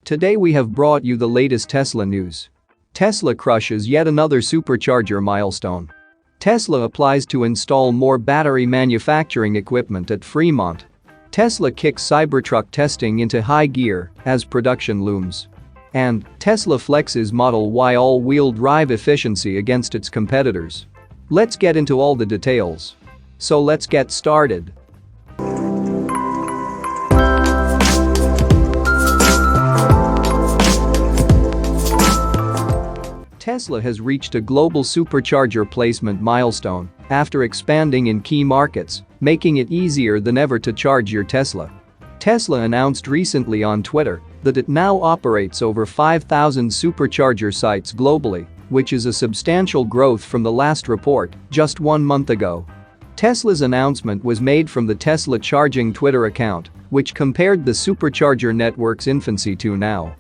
Today we have brought you the latest Tesla news. Tesla crushes yet another supercharger milestone. Tesla applies to install more battery manufacturing equipment at Fremont. Tesla kicks Cybertruck testing into high gear as production looms. And Tesla flexes Model Y all-wheel drive efficiency against its competitors. Let's get into all the details. So let's get started. Tesla has reached a global supercharger placement milestone after expanding in key markets, making it easier than ever to charge your Tesla. Tesla announced recently on Twitter that it now operates over 5,000 supercharger sites globally, which is a substantial growth from the last report just 1 month ago. Tesla's announcement was made from the Tesla Charging Twitter account, which compared the supercharger network's infancy to now.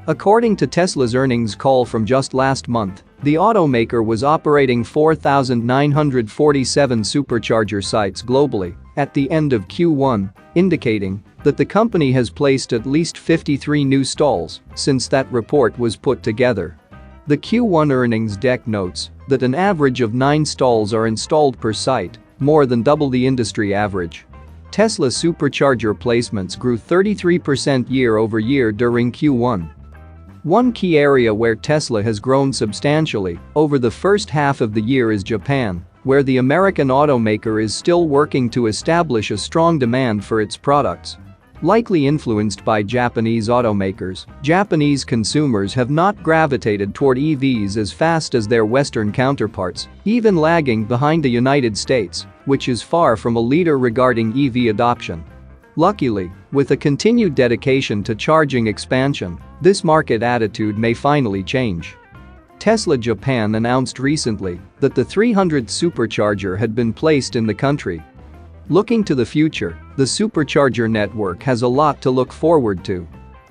According to Tesla's earnings call from just last month, the automaker was operating 4,947 supercharger sites globally at the end of Q1, indicating that the company has placed at least 53 new stalls since that report was put together. The Q1 earnings deck notes that an average of 9 stalls are installed per site, more than double the industry average. Tesla supercharger placements grew 33% year-over-year during Q1. One key area where Tesla has grown substantially over the first half of the year is Japan, where the American automaker is still working to establish a strong demand for its products. Likely influenced by Japanese automakers, Japanese consumers have not gravitated toward EVs as fast as their Western counterparts, even lagging behind the United States, which is far from a leader regarding EV adoption. Luckily, with a continued dedication to charging expansion, this market attitude may finally change. Tesla Japan announced recently that the 300th supercharger had been placed in the country. Looking to the future, the supercharger network has a lot to look forward to.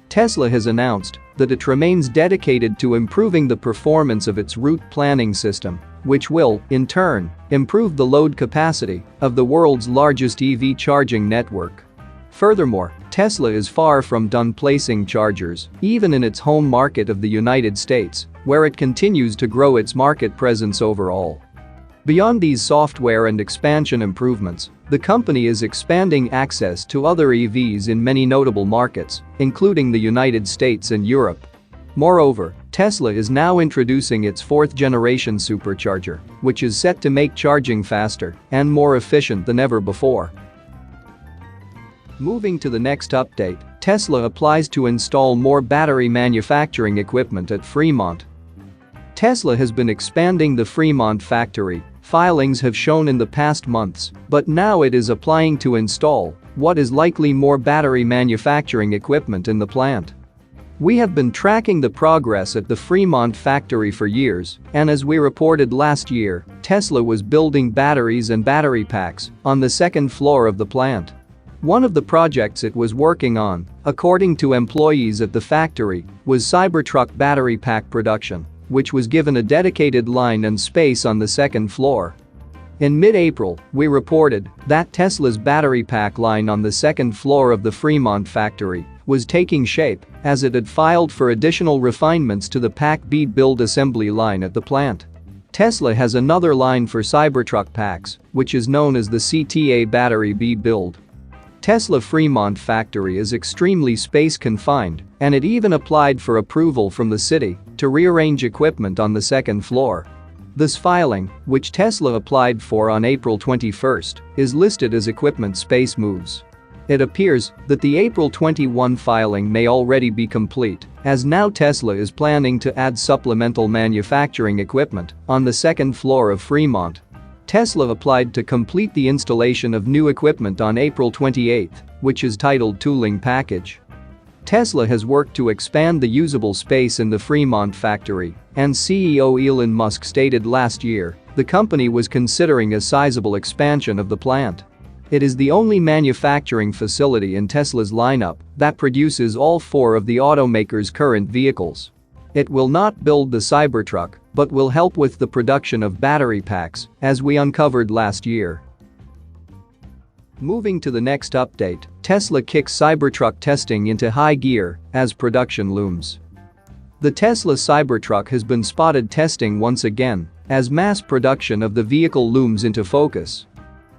Tesla has announced that it remains dedicated to improving the performance of its route planning system, which will, in turn, improve the load capacity of the world's largest EV charging network. Furthermore, Tesla is far from done placing chargers, even in its home market of the United States, where it continues to grow its market presence overall. Beyond these software and expansion improvements, the company is expanding access to other EVs in many notable markets, including the United States and Europe. Moreover, Tesla is now introducing its 4th-generation supercharger, which is set to make charging faster and more efficient than ever before. Moving to the next update, Tesla applies to install more battery manufacturing equipment at Fremont. Tesla has been expanding the Fremont factory, filings have shown in the past months, but now it is applying to install what is likely more battery manufacturing equipment in the plant. We have been tracking the progress at the Fremont factory for years, and as we reported last year, Tesla was building batteries and battery packs on the second floor of the plant. One of the projects it was working on, according to employees at the factory, was Cybertruck battery pack production, which was given a dedicated line and space on the second floor. In mid-April, we reported that Tesla's battery pack line on the second floor of the Fremont factory was taking shape as it had filed for additional refinements to the pack bead build assembly line at the plant. Tesla has another line for Cybertruck packs, which is known as the CTA battery bead build. Tesla Fremont factory is extremely space-confined, and it even applied for approval from the city to rearrange equipment on the second floor. This filing, which Tesla applied for on April 21, is listed as equipment space moves. It appears that the April 21 filing may already be complete, as now Tesla is planning to add supplemental manufacturing equipment on the second floor of Fremont. Tesla applied to complete the installation of new equipment on April 28, which is titled Tooling Package. Tesla has worked to expand the usable space in the Fremont factory, and CEO Elon Musk stated last year the company was considering a sizable expansion of the plant. It is the only manufacturing facility in Tesla's lineup that produces all 4 of the automaker's current vehicles. It will not build the Cybertruck, but will help with the production of battery packs, as we uncovered last year. Moving to the next update, Tesla kicks Cybertruck testing into high gear as production looms. The Tesla Cybertruck has been spotted testing once again as mass production of the vehicle looms into focus.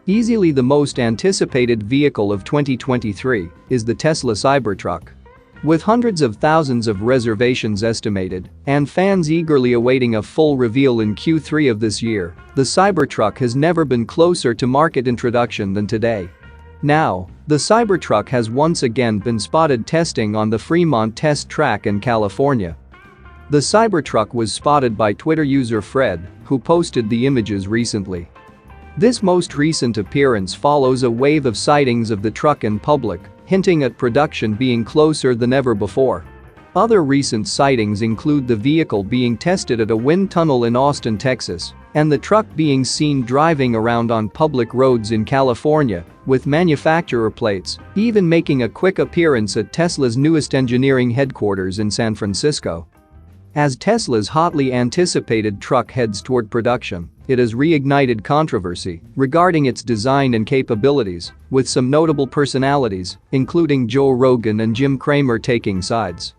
Easily the most anticipated vehicle of 2023 is the Tesla Cybertruck. With hundreds of thousands of reservations estimated and fans eagerly awaiting a full reveal in Q3 of this year, the Cybertruck has never been closer to market introduction than today. Now, the Cybertruck has once again been spotted testing on the Fremont test track in California. The Cybertruck was spotted by Twitter user Fred, who posted the images recently. This most recent appearance follows a wave of sightings of the truck in public, hinting at production being closer than ever before. Other recent sightings include the vehicle being tested at a wind tunnel in Austin, Texas, and the truck being seen driving around on public roads in California, with manufacturer plates even making a quick appearance at Tesla's newest engineering headquarters in San Francisco. As Tesla's hotly anticipated truck heads toward production, it has reignited controversy regarding its design and capabilities, with some notable personalities, including Joe Rogan and Jim Cramer, taking sides.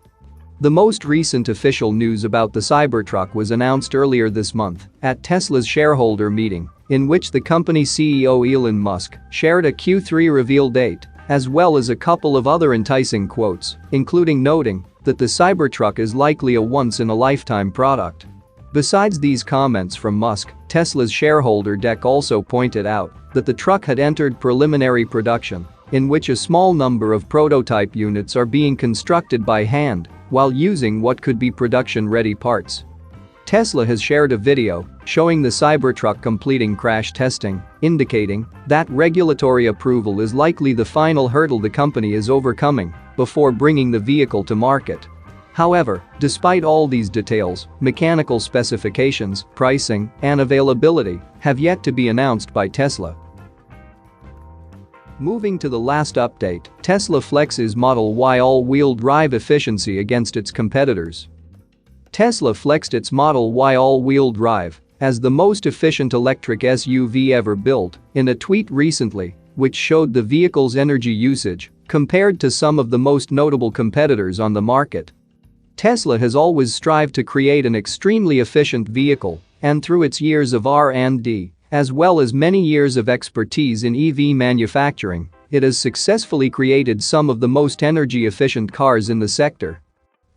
The most recent official news about the Cybertruck was announced earlier this month at Tesla's shareholder meeting, in which the company CEO Elon Musk shared a Q3 reveal date, as well as a couple of other enticing quotes, including noting that the Cybertruck is likely a once-in-a-lifetime product. Besides these comments from Musk, Tesla's shareholder deck also pointed out that the truck had entered preliminary production, in which a small number of prototype units are being constructed by hand while using what could be production-ready parts. Tesla has shared a video showing the Cybertruck completing crash testing, indicating that regulatory approval is likely the final hurdle the company is overcoming before bringing the vehicle to market. However, despite all these details, mechanical specifications, pricing, and availability have yet to be announced by Tesla. Moving to the last update, Tesla flexes Model Y all-wheel drive efficiency against its competitors. Tesla flexed its Model Y all-wheel drive as the most efficient electric SUV ever built in a tweet recently, which showed the vehicle's energy usage compared to some of the most notable competitors on the market. Tesla has always strived to create an extremely efficient vehicle, and through its years of R&D, as well as many years of expertise in EV manufacturing, it has successfully created some of the most energy-efficient cars in the sector.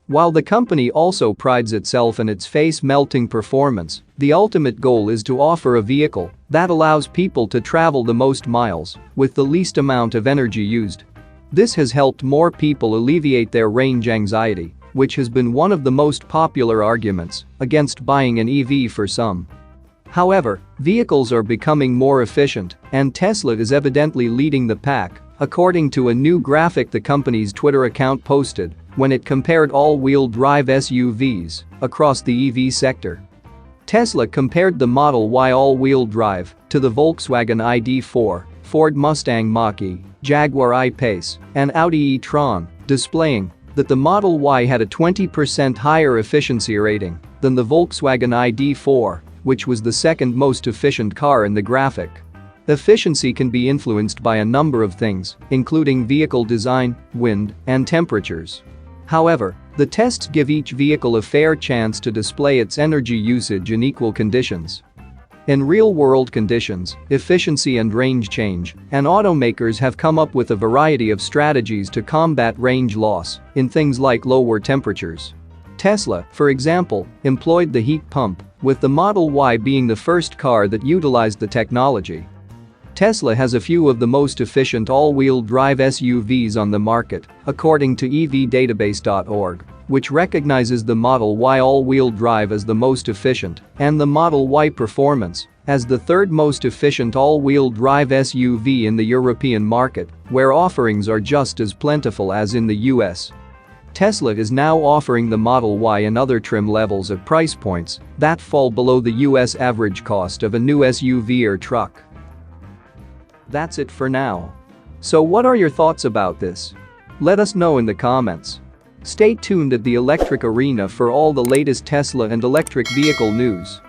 While the company also prides itself in its face-melting performance, the ultimate goal is to offer a vehicle that allows people to travel the most miles with the least amount of energy used. This has helped more people alleviate their range anxiety, which has been one of the most popular arguments against buying an EV for some. However, vehicles are becoming more efficient, and Tesla is evidently leading the pack, according to a new graphic the company's Twitter account posted when it compared all-wheel drive SUVs across the EV sector. Tesla compared the Model Y all-wheel drive to the Volkswagen ID.4, Ford Mustang Mach-E, Jaguar I-Pace, and Audi e-tron, displaying that the Model Y had a 20% higher efficiency rating than the Volkswagen ID.4, which was the second most efficient car in the graphic. Efficiency can be influenced by a number of things, including vehicle design, wind, and temperatures. However, the tests give each vehicle a fair chance to display its energy usage in equal conditions. In real-world conditions, efficiency and range change, and automakers have come up with a variety of strategies to combat range loss in things like lower temperatures. Tesla, for example, employed the heat pump, with the Model Y being the first car that utilized the technology. Tesla has a few of the most efficient all-wheel drive SUVs on the market, according to evdatabase.org, which recognizes the Model Y all-wheel drive as the most efficient and the Model Y Performance as the third most efficient all-wheel drive SUV in the European market, where offerings are just as plentiful as in the US. Tesla is now offering the Model Y and other trim levels at price points that fall below the US average cost of a new SUV or truck. That's it for now. So what are your thoughts about this? Let us know in the comments. Stay tuned at the Electric Arena for all the latest Tesla and electric vehicle news.